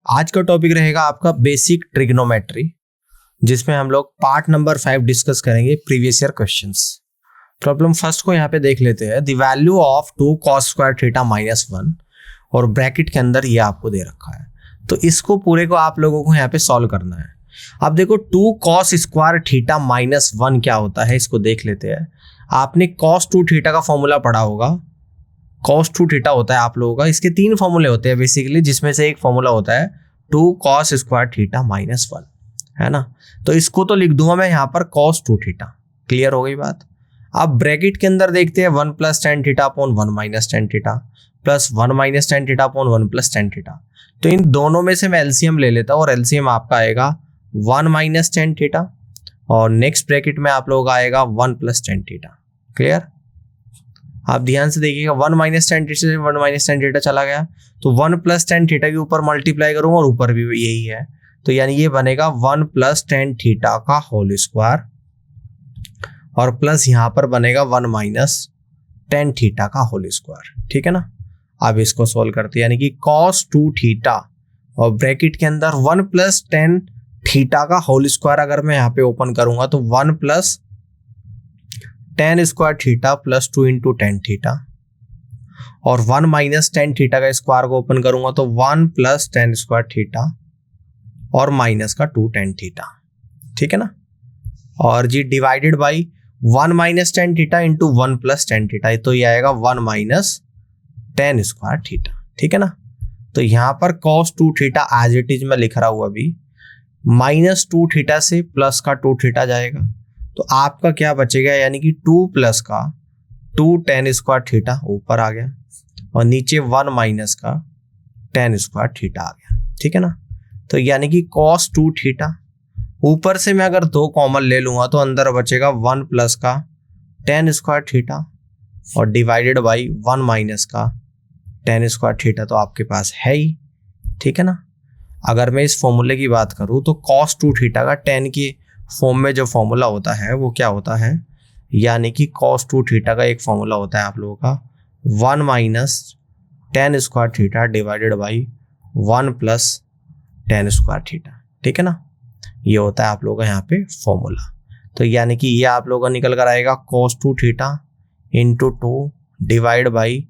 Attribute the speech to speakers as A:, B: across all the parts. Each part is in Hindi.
A: आज का टॉपिक रहेगा आपका बेसिक ट्रिग्नोमेट्री, जिसमें हम लोग पार्ट नंबर 5 डिस्कस करेंगे previous year questions. Problem first को यहाँ पे देख लेते हैं। The value of 2 cos square theta minus 1 और ब्रैकेट के अंदर ये आपको दे रखा है, तो इसको पूरे को आप लोगों को यहाँ पे सॉल्व करना है। अब देखो 2 cos स्क्वायर थीटा माइनस 1 क्या होता है, इसको देख लेते हैं। आपने cos 2 थीटा का फॉर्मूला पढ़ा होगा। cos 2 थीटा होता है आप लोगों का, इसके 3 फॉर्मूले होते हैं बेसिकली, जिसमें से एक फॉर्मूला होता है 2 cos स्क्वायर थीटा माइनस 1, है ना। तो इसको तो लिख दूंगा मैं यहाँ पर cos 2 थीटा। क्लियर हो गई बात। अब ब्रैकेट के अंदर देखते हैं 1 plus tan theta upon 1 minus tan theta plus 1 minus tan theta upon 1 plus tan theta. तो इन दोनों में से मैं एलसीएम ले लेता हूँ और एलसीएम आपका आएगा 1 माइनस tan थीटा और नेक्स्ट ब्रैकेट में आप लोगों का आएगा 1 प्लस tan थीटा। क्लियर। आप ध्यान से देखिएगा 1 माइनस tan थीटा से 1 माइनस tan थीटा चला गया, तो 1 प्लस tan थीटा के ऊपर मल्टीप्लाई करूंगा और ऊपर भी यही है, तो यानी ये बनेगा 1 प्लस tan थीटा का होल स्क्वायर और प्लस यहाँ पर बनेगा 1 माइनस tan थीटा का होल स्क्वायर। ठीक है ना। अब इसको सोल्व करते हैं, यानी कि cos 2 थीटा और ब्रैकेट के अंदर 1 प्लस tan थीटा का होल स्क्वायर अगर मैं यहाँ पे ओपन करूंगा तो 1 plus tan square theta plus 2 into tan theta और 1 माइनस tan थीटा का स्क्वायर को ओपन करूंगा तो 1 प्लस tan स्क्वायर थीटा और माइनस का 2 tan थीटा। ठीक है ना। और g divided by 1 minus tan theta into 1 plus tan theta, तो ये आएगा 1 माइनस tan स्क्वायर थीटा। ठीक है ना। तो यहाँ पर cos 2 theta as it is में लिख रहा हूँ अभी, माइनस 2 थीटा से प्लस का 2 थीटा जाएगा, तो आपका क्या बचेगा, यानी कि 2 प्लस का 2 tan स्क्वायर थीटा ऊपर आ गया और नीचे 1 माइनस का tan स्क्वायर थीटा आ गया। ठीक है ना। तो यानी कि cos 2 थीटा ऊपर से मैं अगर 2 कॉमन ले लूंगा तो अंदर बचेगा 1 प्लस का tan स्क्वायर थीटा और डिवाइडेड बाई 1 माइनस का tan स्क्वायर थीटा, तो आपके पास है ही। ठीक है ना। अगर मैं इस फॉर्मूले की बात करूं तो cos 2 थीटा का tan की फॉर्म में जो फॉर्मूला होता है वो क्या होता है, यानी कि cos 2 थीटा का एक फॉर्मूला होता है आप लोगों का 1 minus tan square theta divided by 1 plus tan square theta. ठीक है ना। ये होता है आप लोगों का यहाँ पे फॉर्मूला। तो यानी कि ये आप लोगों का निकल कर आएगा cos 2 theta into 2 divide by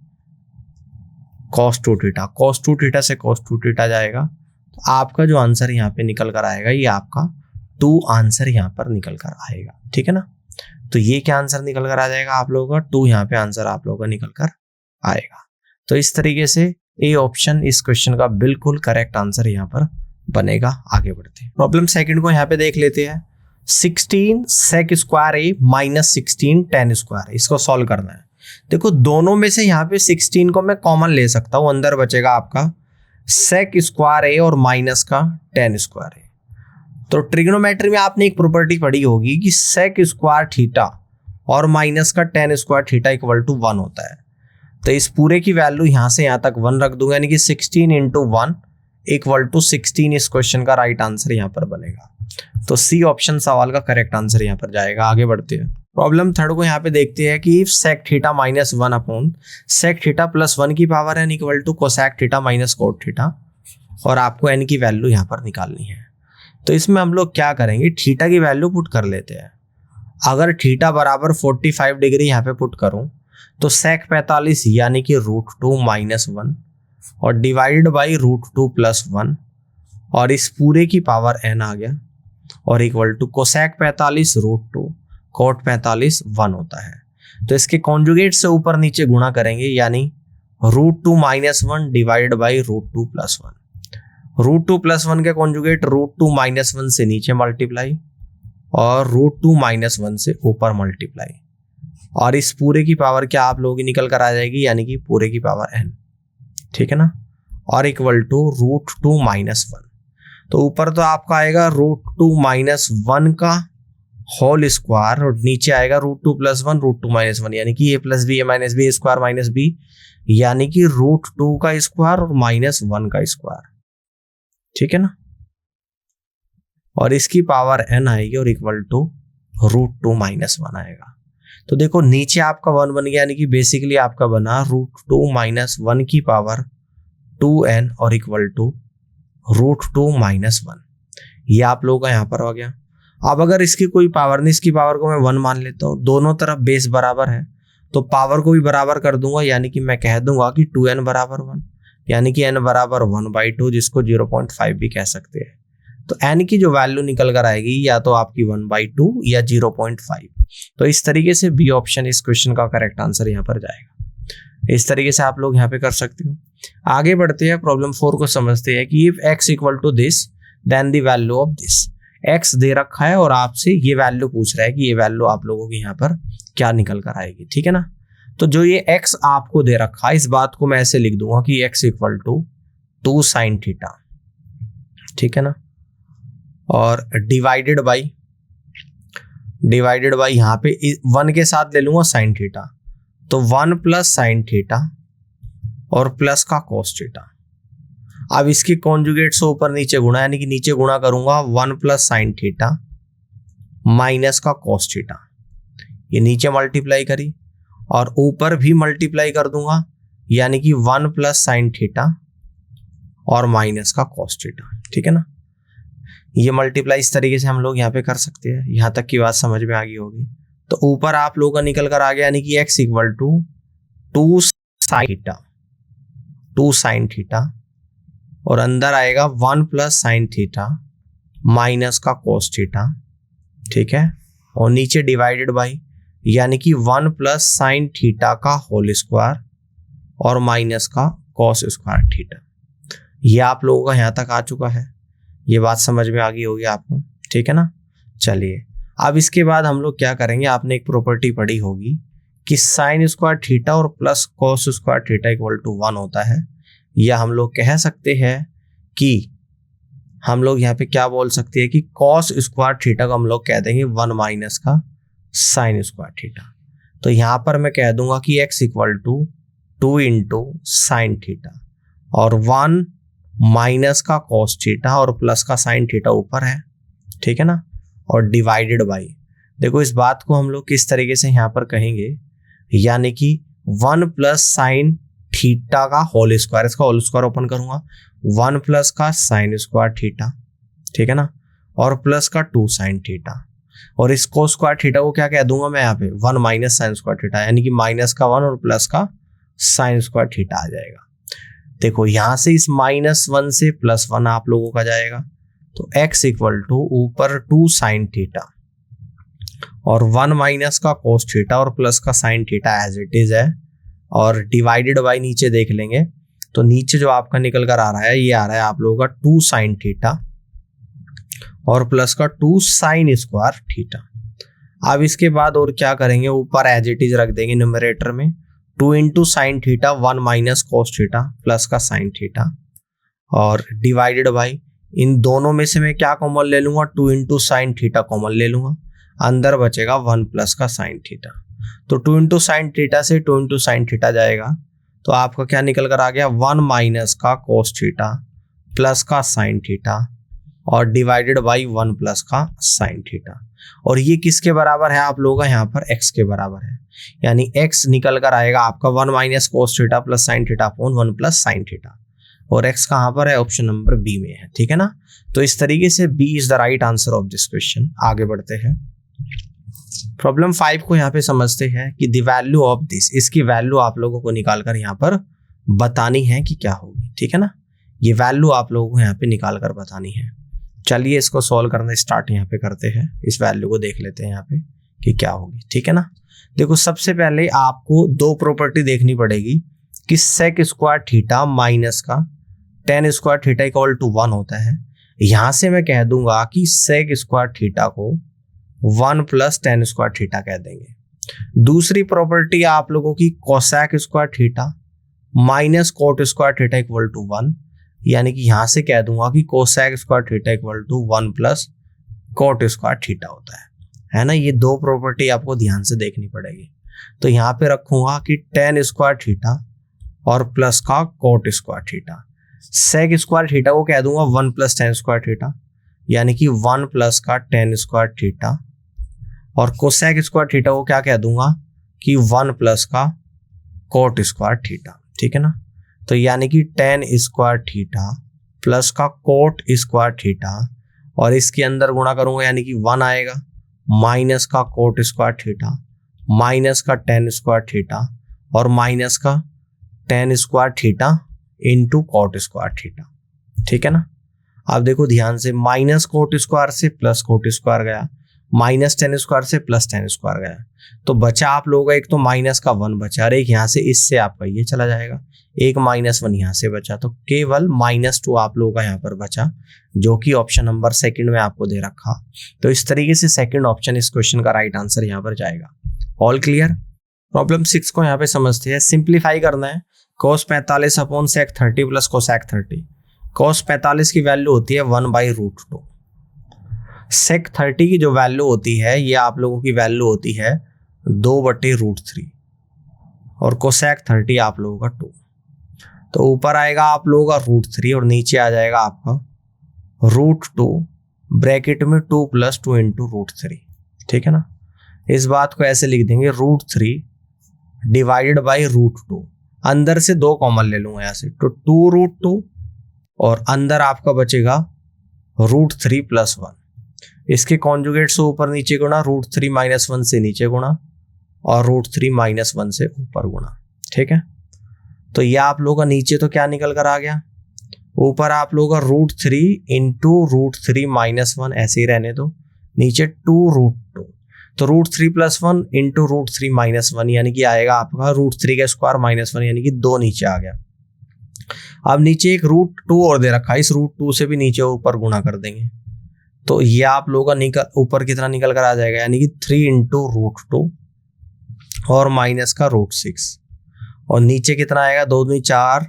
A: cos 2 theta. cos 2 theta से cos 2 थीटा जाएगा, तो आपका जो आंसर यहाँ पे निकल कर आएगा ये आपका 2 आंसर यहाँ पर निकल कर आएगा। ठीक है ना। तो ये क्या आंसर निकल कर आ जाएगा आप लोगों का 2, यहाँ पे आंसर आप लोगों का निकल कर आएगा। तो इस तरीके से ए ऑप्शन इस क्वेश्चन का बिल्कुल करेक्ट आंसर यहाँ पर बनेगा। आगे बढ़ते हैं। प्रॉब्लम सेकंड को यहाँ पे देख लेते हैं। 16 sec स्क्वायर ए माइनस 16 tan स्क्वायर, इसको सॉल्व करना है। देखो दोनों में से यहाँ पे 16 को मैं कॉमन ले सकता हूँ, अंदर बचेगा आपका sec स्क्वायर ए और माइनस का tan स्क्वायर ए। तो ट्रिग्नोमेट्री में आपने एक प्रॉपर्टी पढ़ी होगी कि sec स्क्वायर थीटा और माइनस का tan square theta equal to 1 होता है। तो इस पूरे की वैल्यू यहाँ से यहाँ तक 1 रख दूंगा, यानी कि 16 इंटू 1 इक्वल टू 16 इस क्वेश्चन का राइट आंसर यहाँ पर बनेगा। तो सी ऑप्शन सवाल का करेक्ट आंसर यहाँ पर जाएगा। आगे बढ़ते हैं। प्रॉब्लम थर्ड को यहाँ पे देखते हैं कि if sec theta minus 1 upon sec theta plus 1 की power n equal to cosec theta minus cot theta, और आपको n की वैल्यू यहाँ पर निकालनी है। तो इसमें हम लोग क्या करेंगे, थीटा की वैल्यू पुट कर लेते हैं। अगर थीटा बराबर 45 डिग्री यहाँ पे पुट करूँ तो sec 45 यानी कि √2 माइनस 1 और डिवाइडेड बाई √2 प्लस 1 और इस पूरे की पावर n आ गया और इक्वल टू cosec 45 √2 cot 45 1 होता है। तो इसके कॉन्जुगेट से ऊपर नीचे गुणा करेंगे, यानी √2 minus 1 divided by √2 plus 1। √2 plus 1 के कॉन्जुगेट √2 माइनस 1 से नीचे मल्टीप्लाई और √2 माइनस 1 से ऊपर मल्टीप्लाई, और इस पूरे की पावर क्या आप लोगों की निकल कर आ जाएगी, यानी कि पूरे की पावर n। ठीक है ना। और इक्वल टू √2 माइनस 1, तो ऊपर तो आपका आएगा √2 माइनस 1 का होल स्क्वायर और नीचे आएगा √2 प्लस 1 √2 माइनस 1, यानी कि a plus b a minus b square minus b, यानी कि √2 का स्क्वायर और माइनस 1 का स्क्वायर। ठीक है ना। और इसकी पावर n आएगी और इक्वल टू √2 माइनस 1 आएगा। तो देखो नीचे आपका 1 बन गया, यानी कि बेसिकली आपका बना √2 माइनस 1 की पावर 2n और इक्वल टू √2 - 1, ये आप लोगों का यहाँ पर हो गया। अब अगर इसकी कोई पावर नहीं, इसकी पावर को मैं 1 मान लेता हूँ, दोनों तरफ बेस बराबर है तो पावर को भी बराबर कर दूंगा, यानी कि मैं कह दूंगा कि 2n बराबर 1, यानी कि n बराबर 1/2, जिसको 0.5 भी कह सकते हैं। तो n की जो वैल्यू निकल कर आएगी या तो आपकी 1/2 या 0.5। तो इस तरीके से बी ऑप्शन इस क्वेश्चन का करेक्ट आंसर यहाँ पर जाएगा। इस तरीके से आप लोग यहाँ पे कर सकते हो। आगे बढ़ते हैं, प्रॉब्लम 4 को समझते हैं कि if x equal to this then the value of this. x दे रखा है और आपसे ये वैल्यू पूछ रहा है कि ये वैल्यू आप लोगों की यहाँ पर क्या निकल कर आएगी, ठीक है ना। तो जो ये x आपको दे रखा है, इस बात को मैं ऐसे लिख दूंगा कि x equal to 2 sin theta, ठीक है ना, और डिवाइडेड बाई यहाँ पे 1 के साथ ले लूंगा sin थीटा, तो 1 प्लस sin थीटा और प्लस का cos थीटा। अब इसके कॉन्जुगेट से ऊपर नीचे गुणा, यानी कि नीचे गुणा करूंगा 1 प्लस sin थीटा माइनस का cos थीटा, ये नीचे मल्टीप्लाई करी और ऊपर भी मल्टीप्लाई कर दूंगा, यानी कि 1 प्लस sin थीटा और माइनस का cos थीटा, ठीक है ना। ये मल्टीप्लाई इस तरीके से हम लोग यहाँ पे कर सकते हैं। यहाँ तक की बात समझ में आ गई होगी। तो ऊपर आप लोगों का निकल कर आ गया, यानी कि x equal to 2 sin theta और अंदर आएगा 1 प्लस sin थीटा माइनस का cos थीटा, ठीक है, और नीचे डिवाइडेड बाई, यानी कि 1 प्लस sin थीटा का होल स्क्वायर और माइनस का cos स्क्वायर थीटा। ये आप लोगों का यहाँ तक आ चुका है, ये बात समझ में आ गई होगी आपको, ठीक है ना। चलिए अब इसके बाद हम लोग क्या करेंगे, आपने एक प्रॉपर्टी पढ़ी होगी कि sin स्क्वायर थीटा और plus cos square theta equal to 1 होता है, या हम लोग कह सकते हैं कि हम लोग यहाँ पे क्या बोल सकते हैं कि cos स्क्वायर थीटा को हम लोग कह देंगे 1 माइनस का sin स्क्वायर थीटा। तो यहाँ पर मैं कह दूंगा कि x equal to 2 into sine theta और 1 माइनस का cos थीटा और प्लस का sin थीटा ऊपर है, ठीक है ना, और डिवाइडेड बाई, देखो इस बात को हम लोग किस तरीके से यहाँ पर कहेंगे, यानी कि 1 प्लस sin थीटा का होल स्क्वायर, इसका होल स्क्वायर ओपन करूंगा, 1 प्लस का sin स्क्वायर थीटा, ठीक है ना, और प्लस का 2 sin थीटा, और इस cos स्क्वायर थीटा को क्या कह दूंगा मैं यहाँ पे 1 माइनस sin स्क्वायर थीटा, यानी कि माइनस का 1 और प्लस का sin स्क्वायर थीटा आ जाएगा। देखो यहां से इस -1 से +1 आप लोगों का जाएगा, तो x इक्वल टू ऊपर 2 sin थीटा और 1 माइनस का cos थीटा और प्लस का sin theta as it is है, और डिवाइडेड बाई नीचे देख लेंगे तो नीचे जो आपका निकल कर आ रहा है, ये आ रहा है आप लोगों का 2 sin थीटा और प्लस का 2 sin स्क्वायर थीटा। अब इसके बाद और क्या करेंगे, ऊपर एज इट इज रख देंगे न्यूमरेटर में 2 into sine theta 1 minus cos theta plus का sin थीटा, और डिवाइडेड बाई इन दोनों में से मैं क्या कॉमन ले लूंगा, 2 इंटू साइन थीटा कॉमन ले लूंगा, अंदर बचेगा 1 प्लस का sin थीटा। तो 2 इंटू साइन थीटा से 2 इंटू साइन थीटा जाएगा, तो आपका क्या निकल कर आ गया 1 माइनस का cos थीटा प्लस का sin थीटा और डिवाइडेड बाई 1 प्लस का sin थीटा। और ये किसके बराबर है आप लोगों का, यहाँ पर x के बराबर है, यानी x निकल कर आएगा आपका 1 minus cos theta plus sin theta upon 1 plus sin theta, और x कहाँ पर है, ऑप्शन नंबर बी में है, ठीक है ना। तो इस तरीके से B is the right answer of this question. आगे बढ़ते हैं, प्रॉब्लम 5 को यहाँ पे समझते हैं कि द वैल्यू ऑफ दिस, इसकी वैल्यू आप लोगों को निकाल कर यहाँ पर बतानी है कि क्या होगी, ठीक है ना। ये वैल्यू आप लोगों को यहाँ पे निकाल कर बतानी है। चलिए इसको सॉल्व करना स्टार्ट यहाँ पे करते हैं, इस वैल्यू को देख लेते हैं यहाँ पे कि क्या होगी, ठीक है ना। देखो सबसे पहले आपको दो प्रॉपर्टी देखनी पड़ेगी कि sec स्क्वायर थीटा माइनस का tan square theta equal to 1 होता है। यहां से मैं कह दूंगा कि sec स्क्वायर थीटा को 1 प्लस tan स्क्वायर थीटा कह देंगे। दूसरी प्रॉपर्टी आप लोगों की cosec square theta minus cot square theta equal to 1, यानी कि यहां से कह दूंगा कि cosec square theta equal to 1 plus cot square theta होता है ना। ये दो प्रॉपर्टी आपको ध्यान से देखनी पड़ेगी। तो यहाँ पे रखूंगा कि tan स्क्वायर थीटा और प्लस का cot square theta. sec square theta को कह दूंगा 1 प्लस tan स्क्वायर थीटा, यानी कि 1 प्लस का tan स्क्वायर थीटा, और cosec स्क्वायर थीटा को क्या कह दूंगा कि 1 प्लस का cot स्क्वायर थीटा, ठीक है ना। तो यानी कि tan स्क्वायर थीटा प्लस का कोट स्क्वायर थीटा और इसके अंदर गुणा करूंगा यानी कि 1 आएगा, माइनस का कोट स्क्वायर थीटा माइनस का टेन स्क्वायर थीटा और माइनस का tan square theta into coat square theta. ठीक है ना। अब देखो ध्यान से, माइनस कोट स्क्वायर से प्लस कोट स्क्वायर गया, माइनस टेन स्क्वायर से प्लस टेन स्क्वायर गया, तो बचा आप लोगों का एक तो माइनस का 1 बचा और एक यहाँ से इससे आपका ये चला जाएगा, एक -1 यहाँ से बचा, तो केवल -2 आप लोगों का यहाँ पर बचा, जो कि ऑप्शन नंबर सेकंड में आपको दे रखा। तो इस तरीके से सेकंड ऑप्शन इस क्वेश्चन का राइट आंसर यहाँ पर जाएगा। All clear. प्रॉब्लम 6 को यहाँ पे समझते हैं। सिंप्लीफाई करना है। cos 45 upon sec 30 plus cosec 30। cos 45 की वैल्यू होती है 1/√2। sec 30 की जो वैल्यू होती है ये आप लोगों की वैल्यू होती है 2/√3 और कोसेक 30 आप लोगों का 2। तो ऊपर आएगा आप लोगों का √3 और नीचे आ जाएगा आपका √2 ब्रैकेट में 2 + 2 × √3। ठीक है ना। इस बात को ऐसे लिख देंगे √3 डिवाइडेड बाई √2। अंदर से 2 कॉमन ले लूंगा यहाँ से, तो 2√2 और अंदर आपका बचेगा √3 + 1। इसके कॉन्जुगेट से ऊपर नीचे गुणा, √3 - 1 से नीचे गुणा और √3 - 1 से ऊपर गुणा। ठीक है। तो यह आप लोगों का नीचे तो क्या निकल कर आ गया, ऊपर आप लोगों का √3 × √3 - 1 ऐसे ही रहने दो, नीचे 2√2, तो √3 + 1 × √3 - 1 यानी कि आएगा आपका √3 का स्क्वायर -1 यानी कि 2 नीचे आ गया। अब नीचे एक √2 और दे रखा है, इस √2 से भी नीचे ऊपर गुणा कर देंगे, तो ये आप लोगों का ऊपर कितना निकल कर आ जाएगा, यानी कि 3 × √2 और माइनस का √6 और नीचे कितना आएगा, 2 दूनी 4,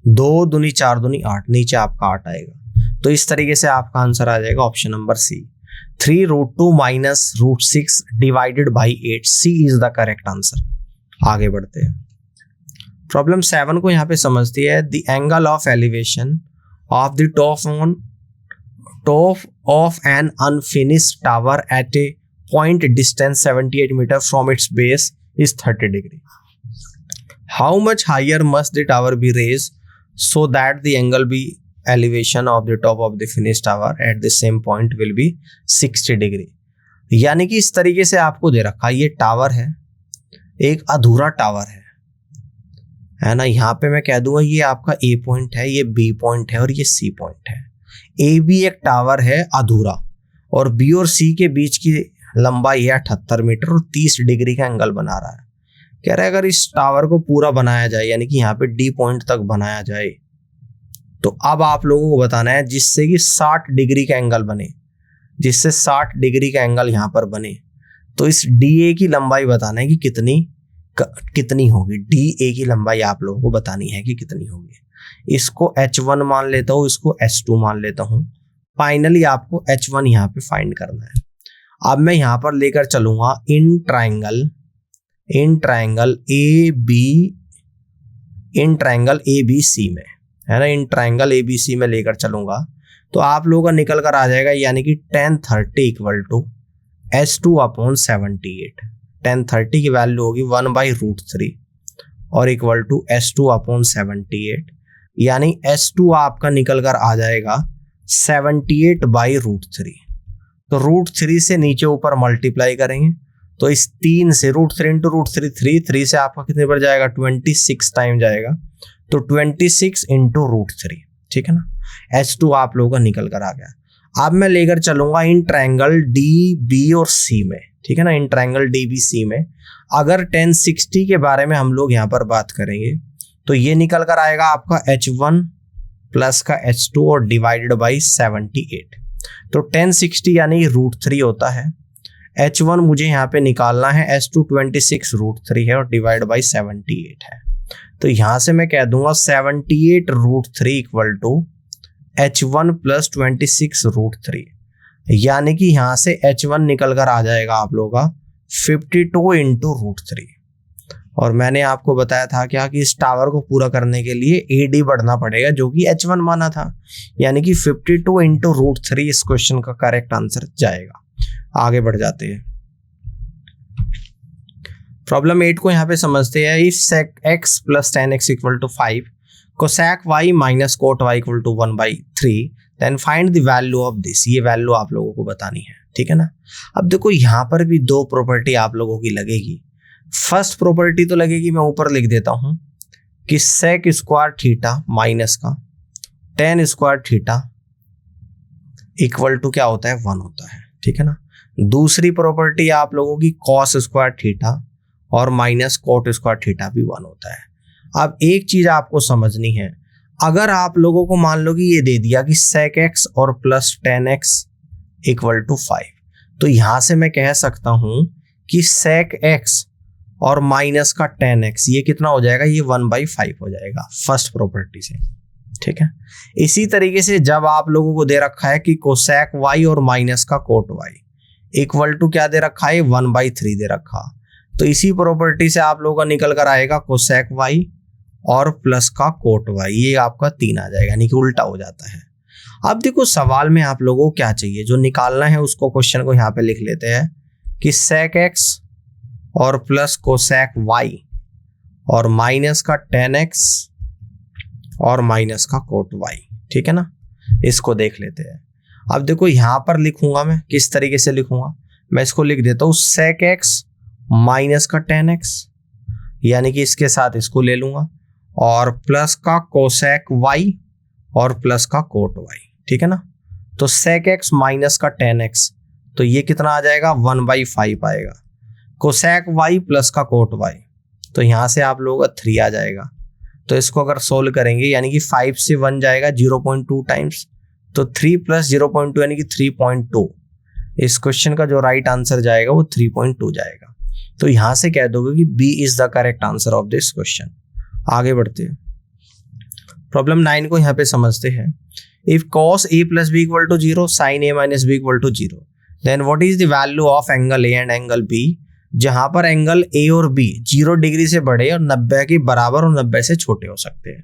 A: 2 दूनी 4 दूनी 8, नीचे आपका 8 आएगा। तो इस तरीके से आपका आंसर आ जाएगा option number C, 3√2 - √6 divided by 8। C is the correct answer. आगे बढ़ते हैं। प्रॉब्लम 7 को यहाँ पे समझती है। The angle of elevation of the top of an unfinished tower at a point distance 78 metre from its base is 30 degree. How much higher must the tower be raised so that the angle be elevation of the top of the finished tower at the same point will be 60 degree। यानी कि इस तरीके से आपको दे रखा, ये टावर है, एक अधूरा टावर है ना। यहाँ पे मैं कह दूंगा ये आपका A पॉइंट है, ये B पॉइंट है और ये C पॉइंट है। A भी एक टावर है अधूरा और B और C के बीच की लंबाई है 78 मीटर और 30 डिग्री का एंगल बना रहा है। कह रहा है अगर इस टावर को पूरा बनाया जाए, यानी कि यहाँ पे D पॉइंट तक बनाया जाए, तो अब आप लोगों को बताना है जिससे कि 60 डिग्री का एंगल बने, जिससे 60 डिग्री का एंगल यहाँ पर बने, तो इस DA की लंबाई बताना है कि कितनी होगी। DA की लंबाई आप लोगों को बतानी है कि कितनी होगी। इसको H1 मान लेता हूँ, इसको H2 मान लेता हूँ। फाइनली आपको H1 यहाँ पे फाइंड करना है। अब मैं यहाँ पर लेकर चलूंगा इन ट्राइंगल ABC में, है ना। इन ट्राइंगल ABC में लेकर चलूंगा तो आप लोगों का निकल कर आ जाएगा, यानी कि tan 30 = S2/78। tan 30 की वैल्यू होगी 1/√3 और इक्वल टू S2/78, यानी S2 आपका निकल कर आ जाएगा 78/√3। तो √3 से नीचे ऊपर मल्टीप्लाई करेंगे तो इस 3 से √3 × √3 3 से आपका कितने पर जाएगा, 26 टाइम जाएगा, तो 26 × √3। ठीक है ना। H2 आप लोगों का निकल कर आ गया। अब मैं लेकर चलूंगा इन ट्राइंगल DB और C में। ठीक है ना। इन ट्राइंगल DBC में अगर tan 60 के बारे में हम लोग यहाँ पर बात करेंगे तो ये निकल कर आएगा आपका H1 प्लस का H2 और डिवाइडेड बाई 78। तो tan 60 यानी √3 होता है। H1 मुझे यहाँ पे निकालना है, H2 26 √3 है और डिवाइड बाई 78 है। तो यहाँ से मैं कह दूंगा 78√3 इक्वल टू H1 + 26 √3, यानी कि यहाँ से H1 निकल कर आ जाएगा आप लोगों का 52 × √3। और मैंने आपको बताया था क्या कि इस टावर को पूरा करने के लिए AD बढ़ना पड़ेगा, जो कि H1 माना था, यानी कि 52 × √3 इस क्वेश्चन का करेक्ट आंसर जाएगा। आगे बढ़ जाते हैं। प्रॉब्लम 8 को यहाँ पे समझते हैं। If sec x + tan x = 5, cosec y minus cot y equal to 1/3, then find the value of this. ये वैल्यू आप लोगों को बतानी है, ठीक है ना। अब देखो यहाँ पर भी दो प्रॉपर्टी आप लोगों की लगेगी। फर्स्ट प्रॉपर्टी तो लगेगी, मैं ऊपर लिख देता हूं कि सेक स्क्वायर थीटा माइनस का tan square theta equal to क्या होता है, 1 होता है, ठीक है ना। दूसरी प्रॉपर्टी आप लोगों की कॉस स्क्वायर थीटा और माइनस कोट स्क्वायर थीटा भी 1 होता है। अब एक चीज आपको समझनी है, अगर आप लोगों को मान लो कि ये दे दिया कि सेक एक्स और प्लस 10x इक्वल टू 5, तो यहां से मैं कह सकता हूं कि सेक एक्स और माइनस का 10x ये कितना हो जाएगा, ये 1/5 हो जाएगा फर्स्ट प्रॉपर्टी से, ठीक है। इसी तरीके से जब आप लोगों को दे रखा है कि कोसेक y और माइनस का कोट y इक्वल टू क्या दे रखा है, 1/3 दे रखा, तो इसी प्रॉपर्टी से आप लोगों का निकल कर आएगा कोसेक y और प्लस का कोट y, ये आपका 3 आ जाएगा, यानी कि उल्टा हो जाता है। अब देखो सवाल में आप लोगों को क्या चाहिए, जो निकालना है उसको क्वेश्चन को यहाँ पे लिख लेते हैं कि सेक x और प्लस कोसेक y और माइनस का 10x और माइनस का कोट y, ठीक है ना। इसको देख लेते हैं। अब देखो यहां पर लिखूंगा मैं, किस तरीके से लिखूंगा, मैं इसको लिख देता हूं सेक x माइनस का 10x, यानी कि इसके साथ इसको ले लूंगा, और प्लस का कोसेक y और प्लस का कोट y, ठीक है ना। तो सेक x माइनस का 10x, तो ये कितना आ जाएगा, 1/5 आएगा। कोसेक y प्लस का कोट y, तो यहां से आप लोगों का 3 आ जाएगा। तो इसको अगर सोल्व करेंगे, यानी कि 5 से 1 जाएगा 0.2 टाइम्स, तो 3 प्लस 0.2 यानी कि 3.2। इस क्वेश्चन का जो राइट आंसर जाएगा वो 3.2 जाएगा। तो यहां से कह दोगे कि B is the correct answer of this question. आगे बढ़ते हैं, प्रॉब्लम 9 को यहाँ पे समझते हैं। If cos a plus b equal to 0, sin a minus b equal to 0, then what is the value of angle a and angle b, जहां पर एंगल a और b 0 डिग्री से बड़े और 90 के बराबर और 90 से छोटे हो सकते हैं।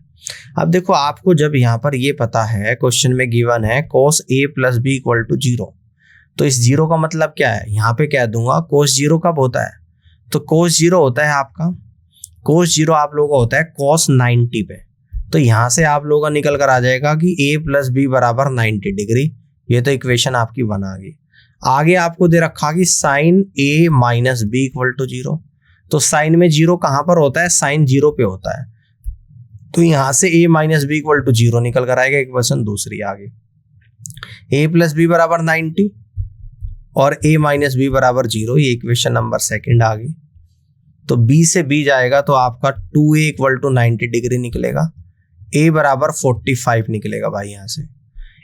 A: अब देखो आपको जब यहाँ पर ये पता है, क्वेश्चन में गिवन है cos a plus b equal to 0, तो इस 0 का मतलब क्या है, यहाँ पे कह दूंगा cos 0 कब होता है, तो cos 0 होता है आपका, cos 0 आप लोगों का होता है cos 90 पे। तो यहां से आप लोगों का निकल कर आ जाएगा कि a प्लस बी बराबर 90 डिग्री, ये तो इक्वेशन आपकी बना गई। आगे आपको दे रखा कि sine a minus b equal to 0, तो साइन में 0 कहां पर होता है, साइन 0 पे होता है, तो यहां से a minus b equal to 0 निकल कर आएगा। इक्वेशन दूसरी आगे, a प्लस बी बराबर 90 और a माइनस बी बराबर 0, ये इक्वेशन नंबर सेकंड आ गई। तो b से b जाएगा तो आपका 2a इक्वल टू 90 डिग्री निकलेगा, a बराबर 45 निकलेगा भाई। यहाँ से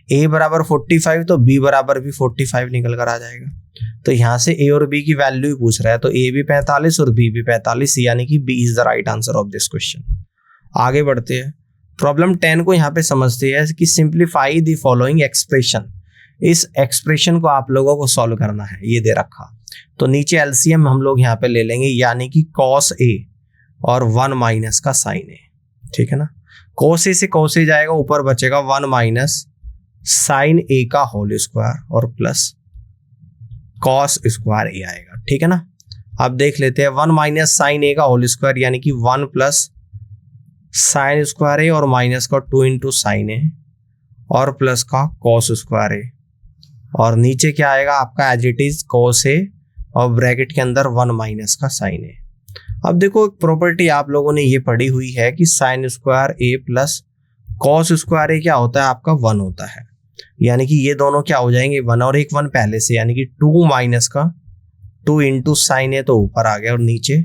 A: a बराबर 45 तो b बराबर भी 45 निकल कर आ जाएगा। तो यहाँ से a और b की वैल्यू ही पूछ रहा है, तो a भी 45 और b भी 45, यानी कि b is the right answer of this question. आगे बढ़ते हैं, प्रॉब्लम 10 को यहाँ पे समझते हैं कि सिंप्लीफाई द फॉलोइंग एक्सप्रेशन। इस एक्सप्रेशन को आप लोगों को सॉल्व करना है, ये दे रखा, तो नीचे एलसीएम हम लोग यहाँ पे ले लेंगे, यानी कि cos a और 1 माइनस का sin a, ठीक है ना। cos a से cos a जाएगा, ऊपर बचेगा 1 माइनस sin a का होल स्क्वायर और प्लस cos स्क्वायर a आएगा, ठीक है ना। अब देख लेते हैं 1 माइनस sin a का होल स्क्वायर, यानी कि 1 प्लस sin स्क्वायर a और माइनस का 2 इंटू sin a और प्लस का cos स्क्वायर a, और नीचे क्या आएगा आपका as it is cos a और ब्रैकेट के अंदर 1 माइनस का sin a। अब देखो एक प्रॉपर्टी आप लोगों ने ये पढ़ी हुई है कि sin square a plus cos square a क्या होता है आपका 1 होता है, यानी कि ये दोनों क्या हो जाएंगे 1 और एक 1 पहले से, यानी कि 2 माइनस का 2 इंटू sin a तो ऊपर आ गया, और नीचे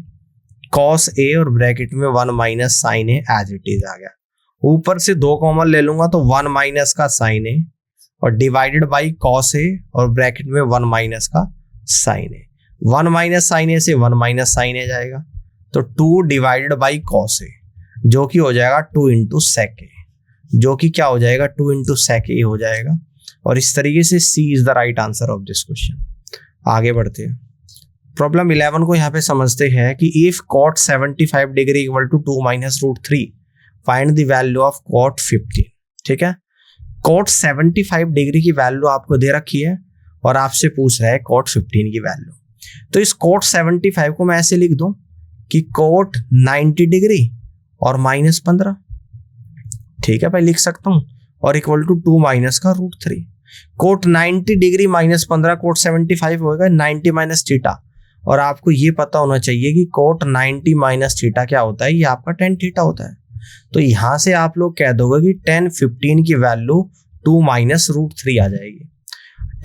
A: cos a और ब्रैकेट में 1 minus sin a as it is आ गया। ऊपर से 2 कॉमन ले लूंगा तो 1 माइनस का sin a और डिवाइडेड बाई cos a और ब्रैकेट में 1 माइनस का sin a। 1 minus sin a से 1 माइनस sin a जाएगा, तो 2 डिवाइडेड बाई cos a, जो कि हो जाएगा 2 इंटू sec a, जो कि क्या हो जाएगा 2 इंटू sec a हो जाएगा। और इस तरीके से C is the right answer of this question. आगे बढ़ते हैं, प्रॉब्लम 11 को यहाँ पे समझते हैं कि if cot 75 degree equal to 2 minus √3, find the value of cot 15, ठीक है। cot 75 डिग्री की वैल्यू आपको दे रखी है और आपसे पूछ रहा है cot 15 की वैल्यू। तो इस cot 75 को मैं ऐसे लिख दूं कि cot 90 डिग्री और -15, ठीक है भाई, लिख सकता हूँ, और इक्वल टू 2 माइनस का root 3। Cot 90 degree minus 15 cot 75 होगा 90 माइनस थीटा। और आपको ये पता होना चाहिए कि कोट 90 माइनस थीटा क्या होता है, ये आपका tan थीटा होता है। तो यहां से आप लोग कह दोगे कि tan 15 की वैल्यू 2 माइनस रूट 3 आ जाएगी।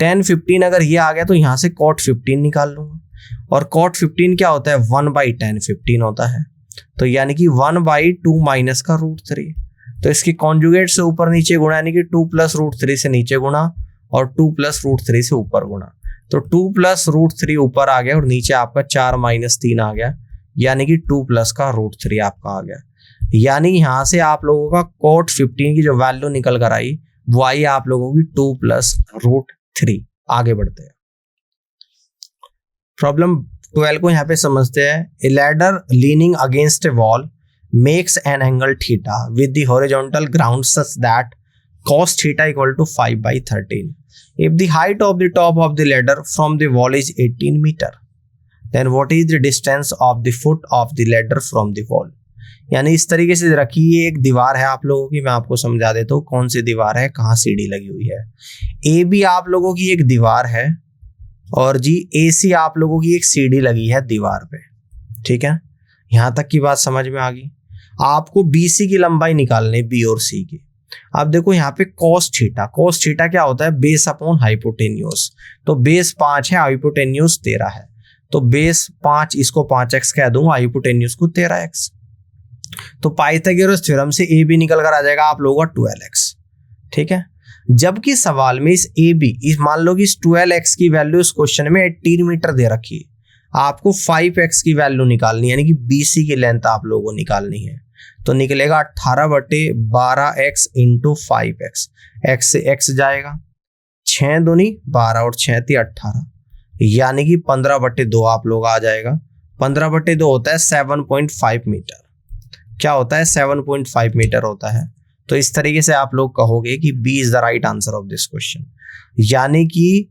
A: tan 15 अगर ये आ गया तो यहां से cot 15 निकाल लूंगा, और cot 15 क्या होता है 1/tan 15 होता है। तो यानी कि 1/2 माइनस का रूट 3। तो इसकी कॉन्जुगेट से ऊपर नीचे गुणा, यानी कि 2 प्लस रूट 3 से नीचे गुणा और 2 प्लस रूट 3 से ऊपर गुणा। तो 2 प्लस रूट 3 ऊपर आ गया और नीचे आपका 4 माइनस 3 आ गया, यानी कि 2 प्लस का रूट 3 आपका आ गया। यानी यहां से आप लोगों का cot 15 की जो वैल्यू निकल कर आई वो आई आप लोगों की 2 प्लस रूट 3। आगे बढ़ते हैं, प्रॉब्लम 12 को यहाँ पे समझते हैं। A ladder leaning against a wall makes an angle theta with the horizontal ground such that cos theta equal to 5/13। If the height of the top of the ladder from the wall is 18 meter, then what is the distance of the foot of the ladder from the wall? यानी इस तरीके से रखिए, एक दीवार है आप लोगों की, मैं आपको समझा देता हूँ कौन सी दीवार है, कहाँ सीढ़ी लगी हुई है। ए बी आप लोगों की एक दीवार है और जी ए सी आप लोगों की एक सीढ़ी लगी है दीवार पे, ठीक है। यहाँ तक की बात समझ में आ गई। आपको बी सी की लंबाई निकालनी, बी और सी की। अब देखो यहाँ पे cos थीटा क्या होता है, बेस अपॉन हाइपोटेन्यूज। तो बेस 5 है, हाइपोटेन्यूज 13 है, तो बेस 5 इसको 5x कह दूंगा, हाइपोटेन्यूज को 13x। तो पाइथागोरस थ्योरम से ए बी निकल कर आ जाएगा आप लोगों का 12x, ठीक है। जबकि सवाल में इस ए बी, मान लो कि इस 12x की वैल्यू इस क्वेश्चन में 18 मीटर दे रखी है, आपको 5x की वैल्यू निकालनी है, यानी कि BC की लेंथ आप लोगों को निकालनी है। तो निकलेगा 18/12x इंटू 5x, x से x जाएगा, 6 दूनी 12 और 6 × 18, यानी कि 15/2 आप लोग आ जाएगा। 15/2 होता है 7.5 मीटर। क्या होता है, 7.5 मीटर होता है। तो इस तरीके से आप लोग कहोगे कि B is the right answer of this question. यानी कि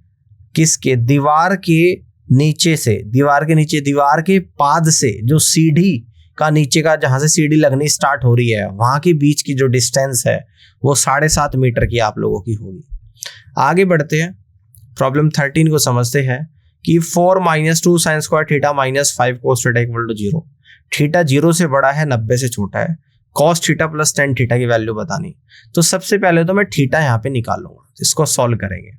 A: किसके, दीवार के नीचे से, दीवार के पाद से जो सीढ़ी का नीचे का, जहां से सीढ़ी लगनी स्टार्ट हो रही है, वहां के बीच की जो डिस्टेंस है वो 7.5 मीटर की आप लोगों की होगी। आगे बढ़ते हैं, प्रॉब्लम 13 को समझते हैं कि 4 - 2 sin square theta minus 5 cos theta equal to 0। Theta 0 से बड़ा है, 90 से छोटा है, cos theta plus tan theta की वैल्यू बतानी। तो सबसे पहले तो मैं थीटा यहाँ पे निकाल लूंगा, इसको सॉल्व करेंगे।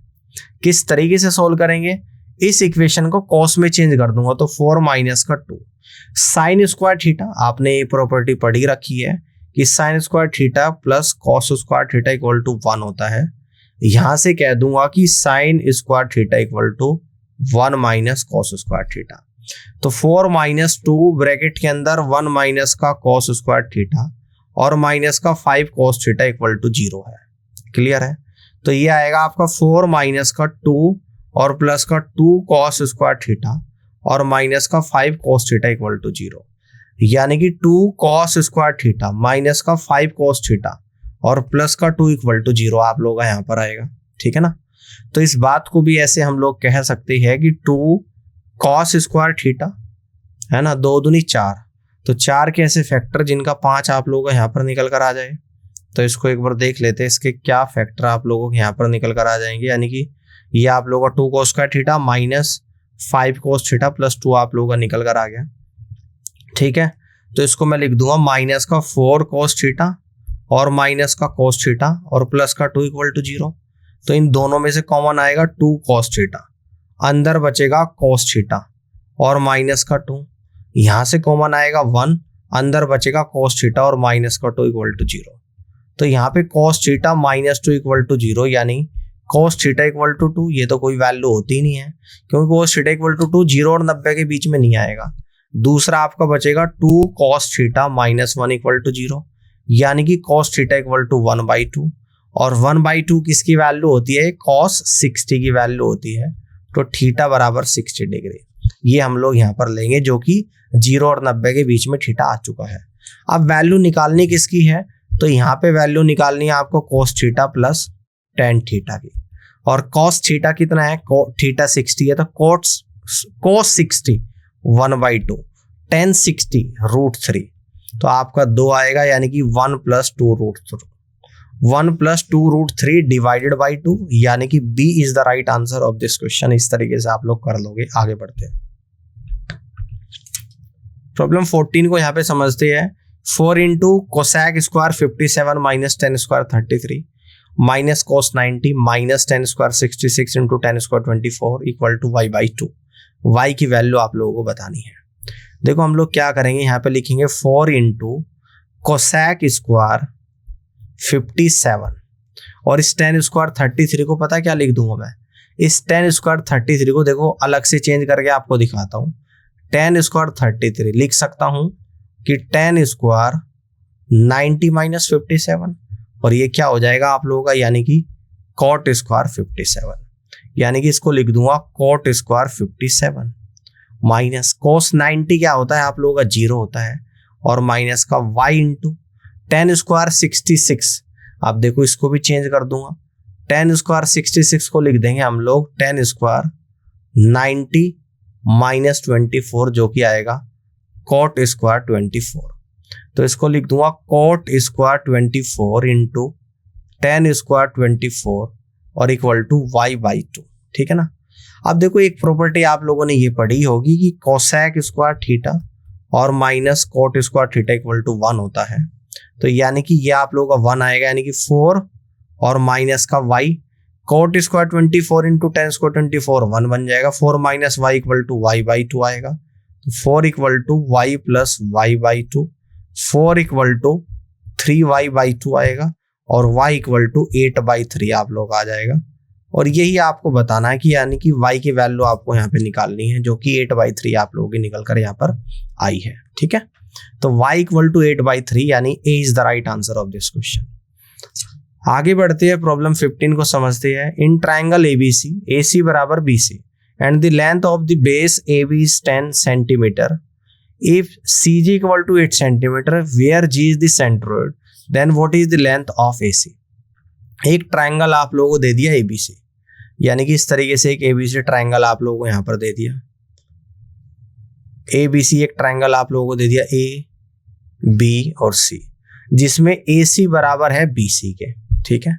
A: किस तरीके से सॉल्व करेंगे, इस इक्वेशन को cos में चेंज कर दूंगा, तो 4 माइनस का 2 साइन स्क्वायर थीटा, आपने ये प्रॉपर्टी पढ़ी रखी है कि sine square theta plus cos square theta equal to 1 होता है। यहां से कह दूंगा कि sine square theta equal to 1 minus cos square theta. तो 4 - 2 ब्रैकेट के अंदर 1 माइनस का कॉस स्क्वायर थीटा और माइनस का 5 cos थीटा इक्वल टू 0 है। क्लियर है। तो ये आएगा आपका 4 माइनस का 2 और प्लस का 2 cos स्क्वायर थीटा और माइनस का 5 cos थीटा इक्वल टू 0, यानी कि 2 cos स्क्वायर थीटा माइनस का 5 cos थीटा और प्लस का 2 इक्वल टू 0 आप लोगों का यहाँ पर आएगा, ठीक है ना। तो इस बात को भी ऐसे हम लोग कह सकते हैं कि 2 cos स्क्वायर थीटा है ना, 2 दूनी 4, तो 4 के ऐसे फैक्टर जिनका 5 आप लोगों का यहाँ पर निकल कर आ जाए। तो इसको एक बार देख लेते हैं, इसके क्या फैक्टर आप लोगों के यहाँ पर निकल कर आ जाएंगे। यानी कि ये आप लोगों का 2 cos square theta minus 5 cos theta plus 2 आप लोगों का निकल कर आ गया, ठीक है। तो इसको मैं लिख दूंगा माइनस का 4 cos थीटा और माइनस का cos थीटा और प्लस का 2 इक्वल टू 0। तो इन दोनों में से कॉमन आएगा 2 cos थीटा, अंदर बचेगा cos थीटा और माइनस का 2, यहां से कॉमन आएगा 1, अंदर बचेगा cos थीटा और माइनस का 2 इक्वल टू 0। तो यहाँ पे cos theta minus 2 equal to 0, यानी cos थीटा इक्वल टू 2, ये तो कोई वैल्यू होती ही नहीं है क्योंकि cos थीटा इक्वल टू 2 0 और 90 के बीच में नहीं आएगा। दूसरा आपका बचेगा 2 cos theta minus 1 equal to 0, यानी कि cos थीटा इक्वल टू 1/2 और 1/2 किसकी वैल्यू होती है, cos 60 की वैल्यू होती है। तो थीटा बराबर 60 डिग्री, ये हम लोग यहाँ पर लेंगे जो कि 0 और 90 के बीच में थीटा आ चुका है। अब वैल्यू निकालनी किसकी है, तो यहाँ पे वैल्यू निकालनी है आपको cos theta plus tan theta की। और cos थीटा कितना है, थीटा 60 है, तो cos 60 1/2, tan 60 √3, तो आपका 2 आएगा, यानी कि 1 + 2 √3। 1 + 2√3 डिवाइडेड बाई 2, यानी कि B is the right answer of this question. इस तरीके से आप लोग कर लोगे। आगे बढ़ते हैं। प्रॉब्लम 14 को यहाँ पे समझते हैं। 4 into cosec square 57 minus 10 square 33 minus cos 90 minus 10 square 66 into 10 square 24 equal to y by 2। y की वैल्यू आप लोगों को बतानी है। देखो हम लोग क्या करेंगे, यहाँ पे लिखेंगे 4 इंटू कोसैक स्क्वायर 57 और इस 10 स्क्वायर 33 को पता क्या लिख दूंगा मैं, इस 10 स्क्वायर 33 को देखो अलग से चेंज करके आपको दिखाता हूँ। 10 स्क्वायर 33 लिख सकता हूँ कि 10 स्क्वायर 90 माइनस 57 और ये क्या हो जाएगा आप लोगों का, यानी कि कॉट स्क्वायर 57, यानी कि इसको लिख दूंगा कॉट स्क्वायर 57 माइनस कोस 90 क्या होता है आप लोगों का 0 होता है और माइनस का y इंटू 10 स्क्वायर 66। आप देखो इसको भी चेंज कर दूंगा। 10 स्क्वायर 66 को लिख देंगे हम लोग 10 स्क्वायर 90 माइनस 24 जो कि आएगा कॉट स्क्वायर 24। तो इसको लिख दूंगा कॉट स्क्वायर 24 इंटू 10 स्क्वायर 24 और इक्वल टू y बाई 2। ठीक है ना। अब देखो एक प्रॉपर्टी आप लोगों ने ये पढ़ी होगी कि कोसैक स्क्वायर थीटा और minus cot square theta equal to 1 होता है। तो यानी कि ये आप लोगों का 1 आएगा, यानी कि 4 और माइनस का y, cot square 24 into 10 square 24 1 बन जाएगा। 4 minus y equal to y by 2 आएगा। तो 4 equal to y plus y by 2, 4 equal to 3y by 2 आएगा और y इक्वल टू 8 बाई 3 आप लोग आ जाएगा। और यही आपको बताना है कि यानी कि y की वैल्यू आपको यहाँ पे निकालनी है जो कि 8 बाई 3 आप लोगों की निकल कर यहाँ पर आई है। ठीक है, तो y इक्वल टू 8 बाई 3 यानी a is the right answer of this question. आगे बढ़ते हैं, प्रॉब्लम 15 को समझते हैं। इन ट्राइंगल ABC, AC बराबर BC and the length of the base AB is 10 centimetre, if CG equal to 8 centimetre, where G is the centroid, then what is the length of AC। एक ट्राइंगल आप लोगों को दे दिया ABC, यानी कि इस तरीके से एक ABC ट्राइंगल आप लोगों को यहां पर दे दिया। ABC एक ट्राइंगल आप लोगों को दे दिया A, B और C, जिसमें AC बराबर है BC के। ठीक है,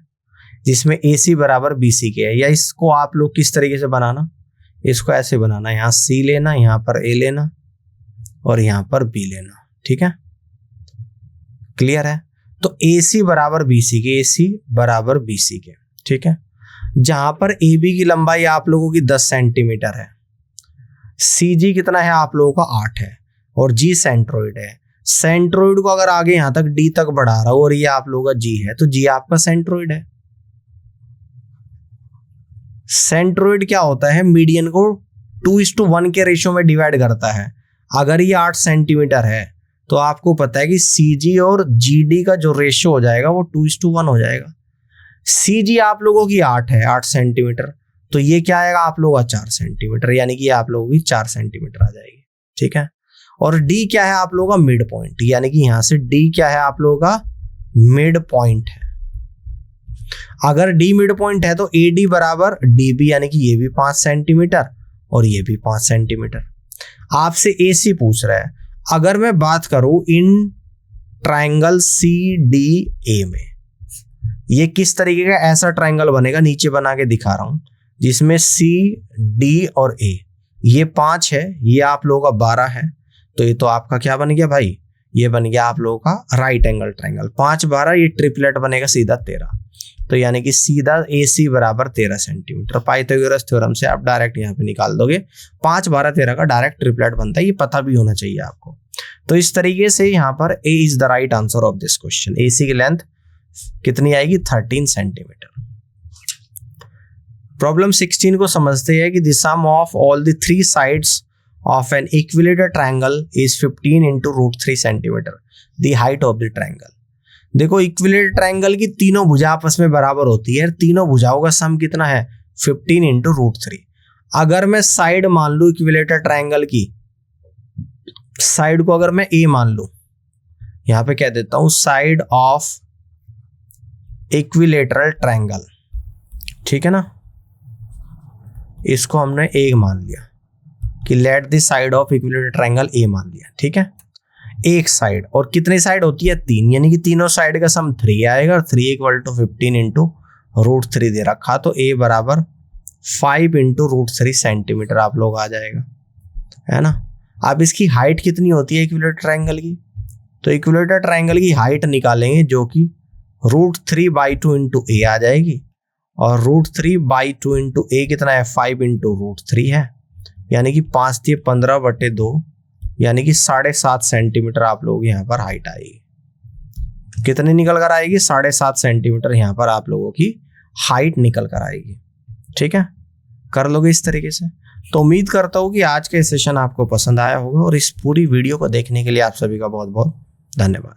A: जिसमें AC बराबर BC के है। या इसको आप लोग किस तरीके से बनाना, इसको ऐसे बनाना, यहाँ C लेना, यहाँ पर A लेना और यहाँ पर B लेना। ठीक है, क्लियर है। तो AC बराबर BC के, AC बराबर BC के। ठीक है, जहां पर AB की लंबाई आप लोगों की 10 सेंटीमीटर है, CG कितना है आप लोगों का 8 है और G सेंट्रोइड है। सेंट्रोइड को अगर आगे यहां तक D तक बढ़ा रहा हूं और ये आप लोगों का G है, तो G आपका सेंट्रोइड है। सेंट्रोइड क्या होता है, मीडियन को 2:1 के रेशियो में डिवाइड करता है। अगर ये 8 सेंटीमीटर है तो आपको पता है कि CG और GD का जो रेशियो हो जाएगा वो 2:1 हो जाएगा। CG आप लोगों की 8 है, 8 सेंटीमीटर, तो ये क्या आएगा आप लोगों का 4 सेंटीमीटर, यानी कि आप लोगों की 4 सेंटीमीटर आ जाएगी। ठीक है, और D क्या है आप लोगों का मिड पॉइंट, यानी कि यहां से D क्या है आप लोगों का मिड पॉइंट है। अगर D मिड पॉइंट है तो AD बराबर DB, यानी कि ये भी 5 सेंटीमीटर और ये भी 5 सेंटीमीटर। आपसे AC पूछ रहा है। अगर मैं बात करूं इन ट्राइंगल CDA में, ये किस तरीके का ऐसा ट्राइंगल बनेगा, नीचे बना के दिखा रहा हूं, जिसमें C, D और A ये 5 है, ये आप लोगों का 12 है। तो ये तो आपका क्या बन गया भाई, ये बन गया आप लोगों का राइट एंगल ट्राइंगल। 5 12 ये ट्रिपलेट बनेगा सीधा 13। तो यानी कि सीधा AC बराबर 13 सेंटीमीटर। पाइथागोरस थ्योरम से आप डायरेक्ट यहाँ पे निकाल दोगे। 5 12 13 का डायरेक्ट ट्रिपलेट बनता है, ये पता भी होना चाहिए आपको। तो इस तरीके से यहाँ पर A is the right answer of this question. AC की लेंथ कितनी आएगी, 13 सेंटीमीटर। प्रॉब्लम 16 को समझते हैं कि the sum of all the 3 sides of an equilateral triangle is 15 into √3 centimetre, the height of the triangle. देखो इक्विलेटरल ट्राइंगल की तीनों भुजा आपस में बराबर होती है, तीनों भुजाओं का सम कितना है 15 इंटू √3। अगर मैं साइड मान लू इक्विलेटरल ट्राइंगल की, साइड को अगर मैं A मान लू, यहां पे कह देता हूं साइड ऑफ इक्विलेटरल ट्राइंगल। ठीक है ना, इसको हमने A मान लिया कि let the side of equilateral triangle A मान लिया। ठीक है, एक साइड, और कितनी साइड होती है 3, यानी कि तीनों साइड का सम 3 आएगा, और 3 = 15 इंटू √3 दे रखा, तो a बराबर 5 इंटू √3 सेंटीमीटर आप लोग आ जाएगा, है ना। अब इसकी हाइट कितनी होती है इक्विलेटरल ट्रायंगल की, तो इक्विलेटरल ट्रायंगल की हाइट निकालेंगे जो कि √3/2 इंटू a आ जाएगी, और √3/2 इंटू a कितना है 5 इंटू √3 है, यानी कि 5 × 15/2, यानी कि 7.5 सेंटीमीटर आप लोग यहाँ पर हाइट आएगी। कितनी निकल कर आएगी? 7.5 सेंटीमीटर यहाँ पर आप लोगों की हाइट निकल कर आएगी। ठीक है, कर लोगे इस तरीके से। तो उम्मीद करता हूँ कि आज के सेशन आपको पसंद आया होगा, और इस पूरी वीडियो को देखने के लिए आप सभी का बहुत बहुत धन्यवाद।